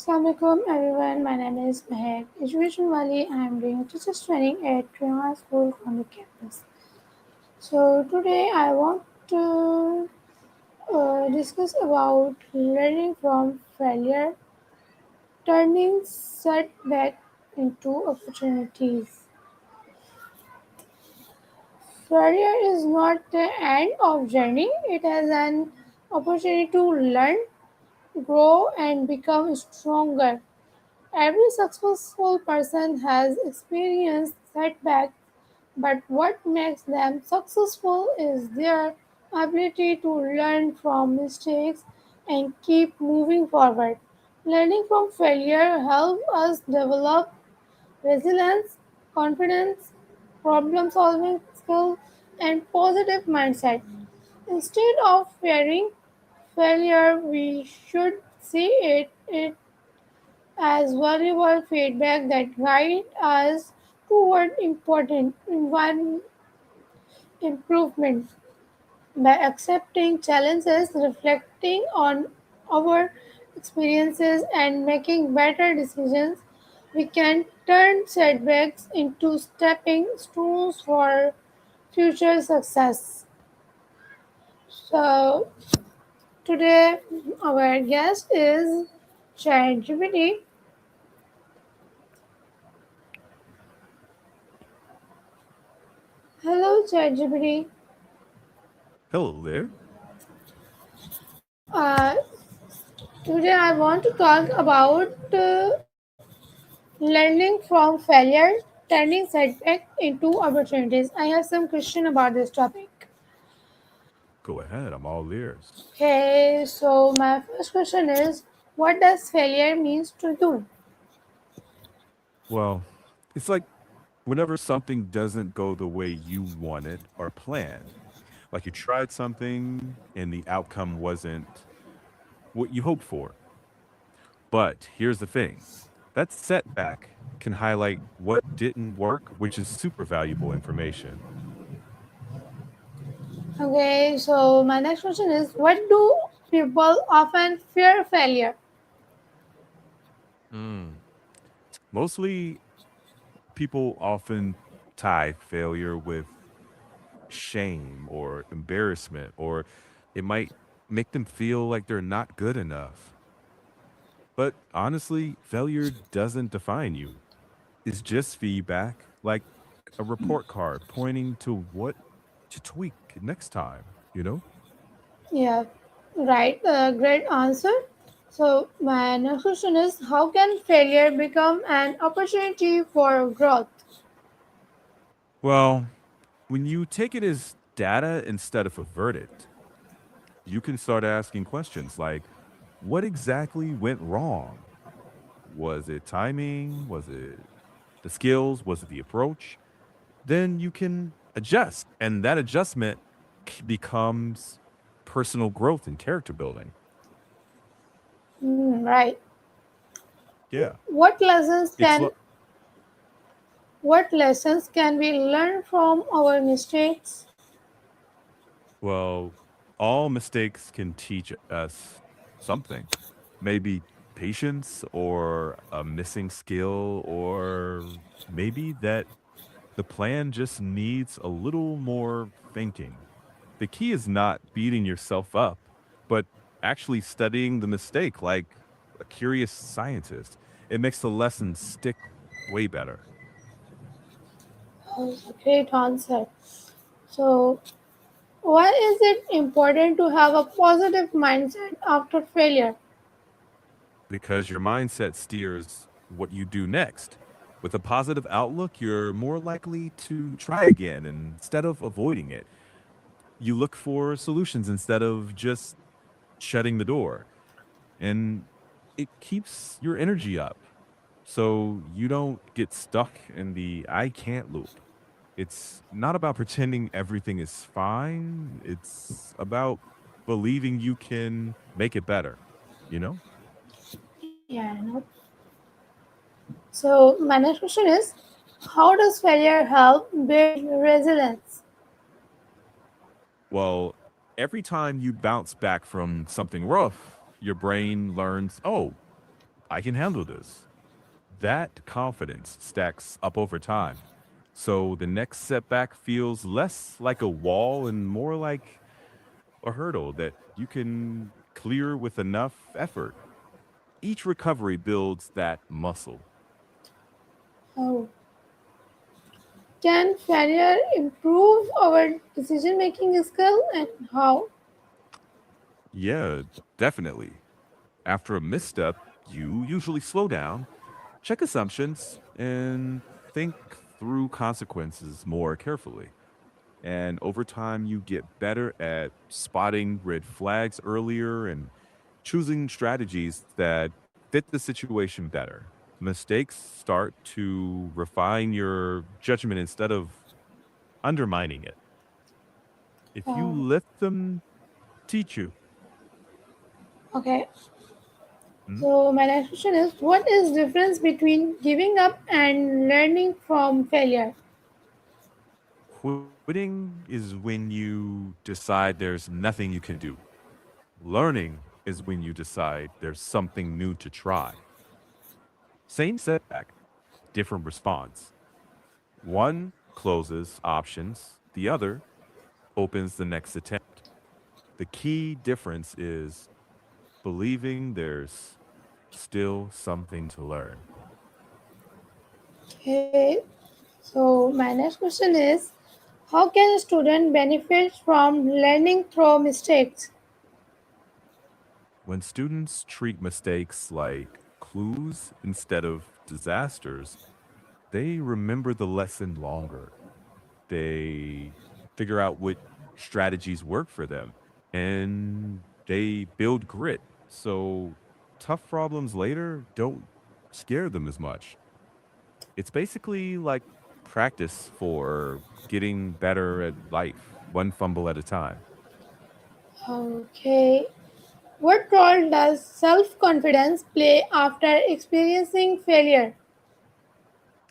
Assalamualaikum everyone, my name is Mehakeducationwali. I am doing teacher's training at Rehan School, Korangi Campus. So today I want to discuss about learning from failure, turning setback into opportunities. Failure is not the end of journey; it is an opportunity to learn, grow, and become stronger. Every successful person has experienced setbacks, but what makes them successful is their ability to learn from mistakes and keep moving forward. Learning from failure helps us develop resilience, confidence, problem solving skills, and positive mindset. Instead of fearing failure, we should see it as valuable feedback that guide us toward important environment improvement. By accepting challenges, reflecting on our experiences, and making better decisions, we can turn setbacks into stepping stones for future success. So, today our guest is ChatGPT. Hello, ChatGPT. Hello there. Uh, Today I want to talk about learning from failure, turning setback into opportunities. I have some question about this topic. Go ahead. I'm all ears. Okay, so my first question is, what does failure means to you? Well, it's like whenever something doesn't go the way you wanted or planned, like you tried something and the outcome wasn't what you hoped for. But here's the thing, that setback can highlight what didn't work, which is super valuable information. Okay, so my next question is, what do people often fear failure? Mm. Mostly people often tie failure with shame or embarrassment, or it might make them feel like they're not good enough. But honestly, failure doesn't define you. It's just feedback, like a report card pointing to what to tweak next time, you know? Yeah, right, great answer. So my next question is, how can failure become an opportunity for growth? Well, when you take it as data instead of a verdict, you can start asking questions like, what exactly went wrong? Was it timing? Was it the skills? Was it the approach? Then you can adjust. And that adjustment becomes personal growth and character building. Right. Yeah. What lessons It's can what lessons can we learn from our mistakes? well, all mistakes can teach us something. Maybe patience or a missing skill, or maybe that the plan just needs a little more thinking. The key is not beating yourself up, but actually studying the mistake like a curious scientist. It makes the lesson stick way better. Oh, great answer. So, why is it important to have a positive mindset after failure? Because your mindset steers what you do next. With a positive outlook, you're more likely to try again instead of avoiding it. You look for solutions instead of just shutting the door. And it keeps your energy up so you don't get stuck in the I can't loop. It's not about pretending everything is fine. It's about believing you can make it better, you know? Yeah, I know. So, my next question is, how does failure help build resilience? Well, every time you bounce back from something rough, your brain learns, oh, I can handle this. That confidence stacks up over time. So the next setback feels less like a wall and more like a hurdle that you can clear with enough effort. Each recovery builds that muscle. Oh, can failure improve our decision making skill and how? Yeah, definitely. After a misstep, you usually slow down, check assumptions, and think through consequences more carefully. And over time, you get better at spotting red flags earlier and choosing strategies that fit the situation better. Mistakes start to refine your judgment instead of undermining it. If you Um, let them teach you. okay. Hmm? So my next question is, what is difference between giving up and learning from failure? Quitting is when you decide there's nothing you can do. Learning is when you decide there's something new to try. Same setback, different response. One closes options, the other opens the next attempt. The key difference is believing there's still something to learn. Okay. So my next question is, how can a student benefit from learning through mistakes? When students treat mistakes like clues instead of disasters, they remember the lesson longer. They figure out what strategies work for them and they build grit. So tough problems later don't scare them as much. It's basically like practice for getting better at life, one fumble at a time. Okay. What role does self confidence play after experiencing failure?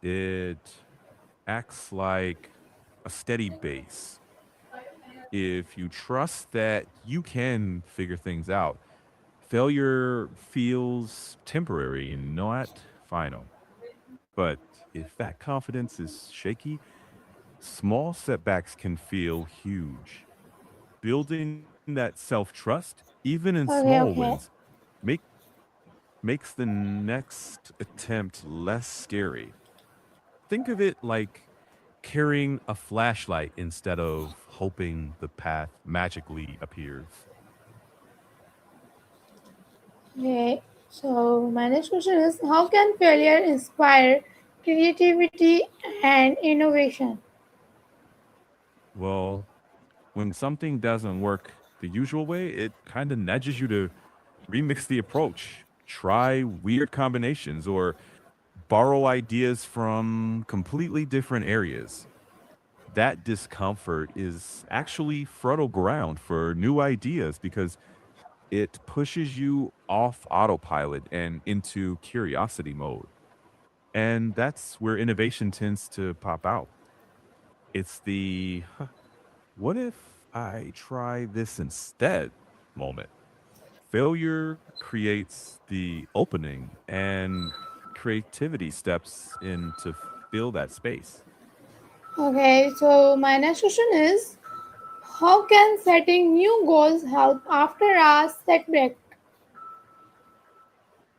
It acts like a steady base. If you trust that you can figure things out, failure feels temporary and not final. But if that confidence is shaky, small setbacks can feel huge. Building that self trust, even in small Okay, wins, okay. make, makes the next attempt less scary. Think of it like carrying a flashlight instead of hoping the path magically appears. Okay. So my next question is, how can failure inspire creativity and innovation? Well, when something doesn't work the usual way, it kind of nudges you to remix the approach, try weird combinations, or borrow ideas from completely different areas. That discomfort is actually fertile ground for new ideas because it pushes you off autopilot and into curiosity mode. And that's where innovation tends to pop out. It's the what if I try this instead moment. Failure creates the opening and creativity steps in to fill that space. Okay, so my next question is, how can setting new goals help after a setback?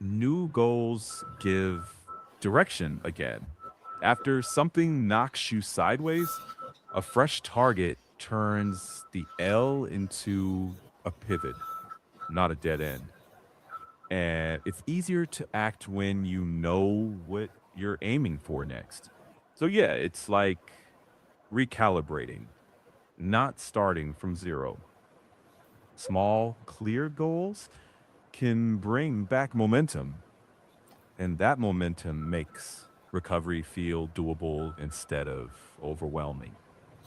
New goals give direction again. After something knocks you sideways, a fresh target turns the L into a pivot, not a dead end. And it's easier to act when you know what you're aiming for next. So, yeah, it's like recalibrating, not starting from zero. Small, clear goals can bring back momentum, and that momentum makes recovery feel doable instead of overwhelming.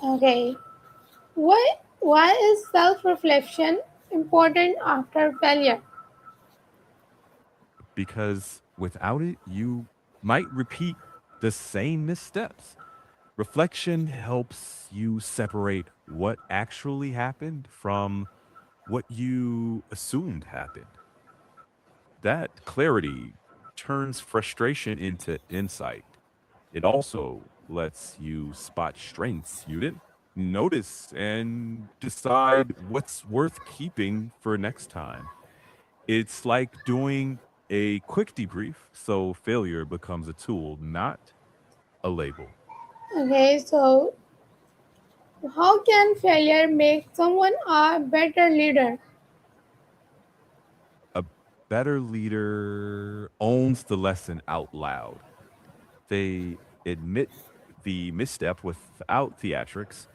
Okay, why is self reflection important after failure? Because without it, you might repeat the same missteps. Reflection helps you separate what actually happened from what you assumed happened. That clarity turns frustration into insight. It also lets you spot strengths you didn't notice and decide what's worth keeping for next time. It's like doing a quick debrief so failure becomes a tool, not a label. Okay, so how can failure make someone a better leader? A better leader owns the lesson out loud. They admit the misstep without theatrics,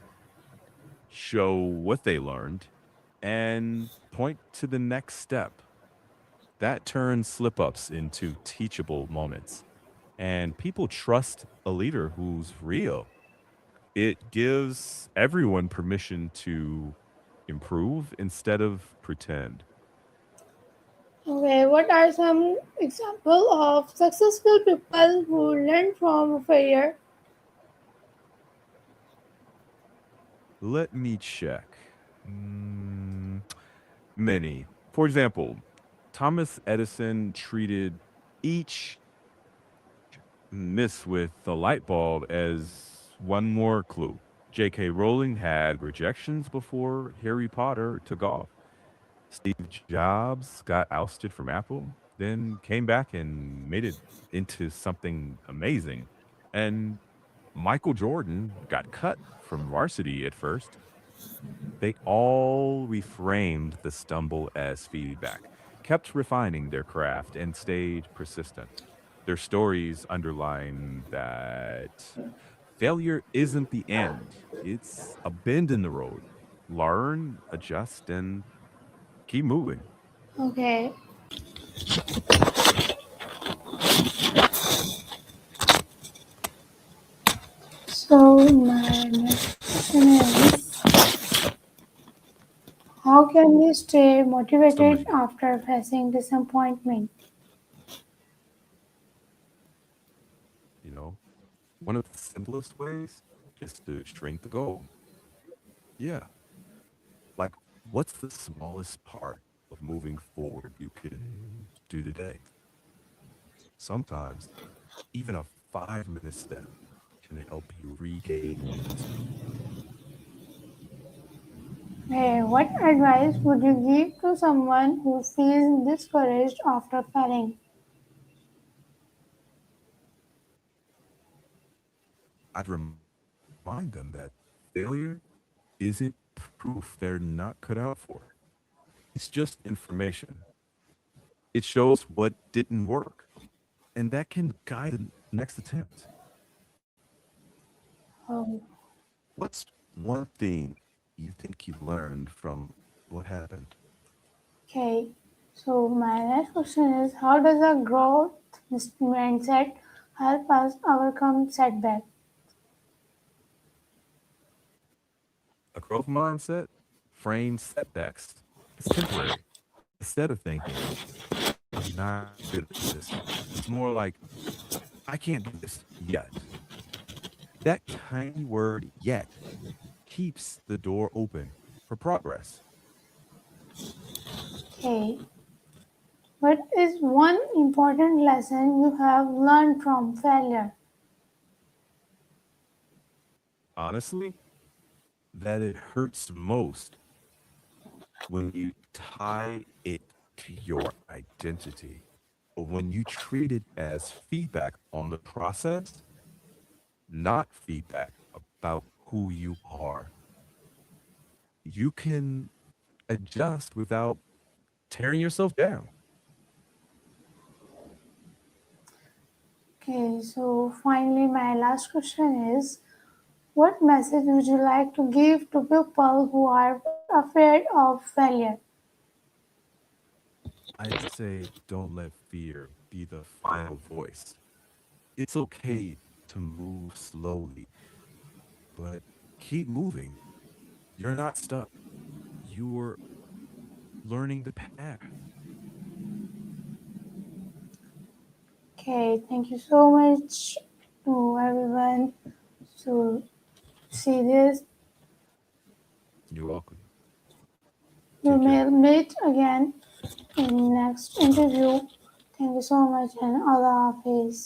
show what they learned, and point to the next step. That turns slip ups into teachable moments. And people trust a leader who's real. It gives everyone permission to improve instead of pretend. Okay, what are some examples of successful people who learn from failure? Let me check. Mm, many. For example, Thomas Edison treated each miss with the light bulb as one more clue. J.K. Rowling had rejections before Harry Potter took off. Steve Jobs got ousted from Apple, then came back and made it into something amazing. And Michael Jordan got cut from varsity at first. They all reframed the stumble as feedback, kept refining their craft, and stayed persistent. Their stories underline that failure isn't the end, it's a bend in the road. Learn, adjust, and keep moving. Okay, so my next question is, how can we stay So motivated many, after facing disappointment? you know, one of the simplest ways is to shrink the goal. Yeah. Like, what's the smallest part of moving forward you can do today? Sometimes, even a 5-minute step can help you regain momentum. Hey, what advice would you give to someone who feels discouraged after failing? I'd remind them that failure isn't proof they're not cut out for it. It's just information. It shows what didn't work, and that can guide the next attempt. Oh, What's one thing you think you learned from what happened? okay, so my next question is, how does a growth mindset help us overcome setbacks? A growth mindset frames setbacks as temporary. Instead of thinking, I'm not good at this, it's more like, I can't do this yet. That tiny word yet keeps the door open for progress. Okay, what is one important lesson you have learned from failure? Honestly, that it hurts most when you tie it to your identity, or when you treat it as feedback on the process, not feedback about who you are. You can adjust without tearing yourself down. Okay, so finally, my last question is, what message would you like to give to people who are afraid of failure? I'd say don't let fear be the final voice. It's okay to move slowly, but keep moving. You're not stuck. You're learning the path. Okay, thank you so much to everyone to see this. You're welcome. We Take may care. meet again in next interview. Thank you so much and Allah Hafiz.